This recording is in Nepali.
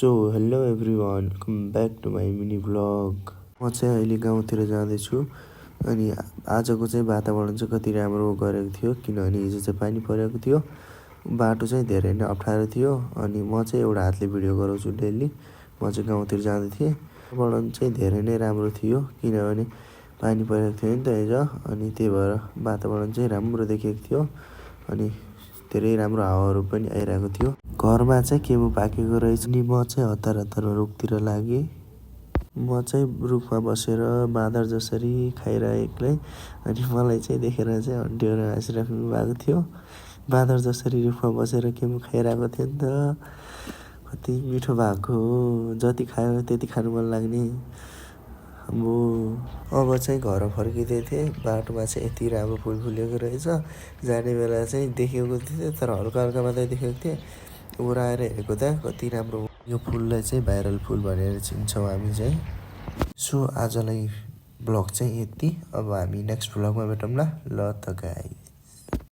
So hello everyone, come back to my mini vlog. म चाहिँ अहिले गाउँतिर जाँदैछु अनि आजको चाहिँ वातावरण चाहिँ कति राम्रो गरेको थियो किनभने हिजो चाहिँ पानी परेको थियो। बाटो चाहिँ धेरै नै अप्ठ्यारो थियो अनि म चाहिँ एउटा हातले भिडियो गराउँछु डेली। म चाहिँ गाउँतिर जाँदै थिएँ। वातावरण चाहिँ धेरै नै राम्रो थियो किनभने पानी परेको थियो नि त हिजो, अनि त्यही भएर वातावरण चाहिँ राम्रो देखिएको थियो अनि धेरै राम्रो हावाहरू पनि आइरहेको थियो। घरमा चाहिँ केमु पाकेको रहेछ अनि म चाहिँ हतार हतारमा रुखतिर लागेँ। म चाहिँ रुखमा बसेर बाँदर जसरी खाइरहेको अनि मलाई चाहिँ देखेर चाहिँ आन्टीहरू हाँसिराख्नु भएको थियो। बाँदर जसरी रुखमा बसेर केमु खाइरहेको थियो नि त, कति मिठो भएको हो, जति खायो त्यति खानु मन लाग्ने। अब चाहिँ घर फर्किँदै थिएँ। बाटोमा चाहिँ यति राम्रो फुल फुलेको रहेछ। जाने बेला चाहिँ देखेको थिएँ तर हल्का हल्का मात्रै देखेको थिएँ। वर आएर हेरेको त कति राम्रो। यो फुललाई चाहिँ भाइरल फुल भनेर चिन्छौँ हामी चाहिँ। सो आजलाई ब्लग चाहिँ यति। अब हामी नेक्स्ट ब्लगमा भेटौँला। ल त गाइस।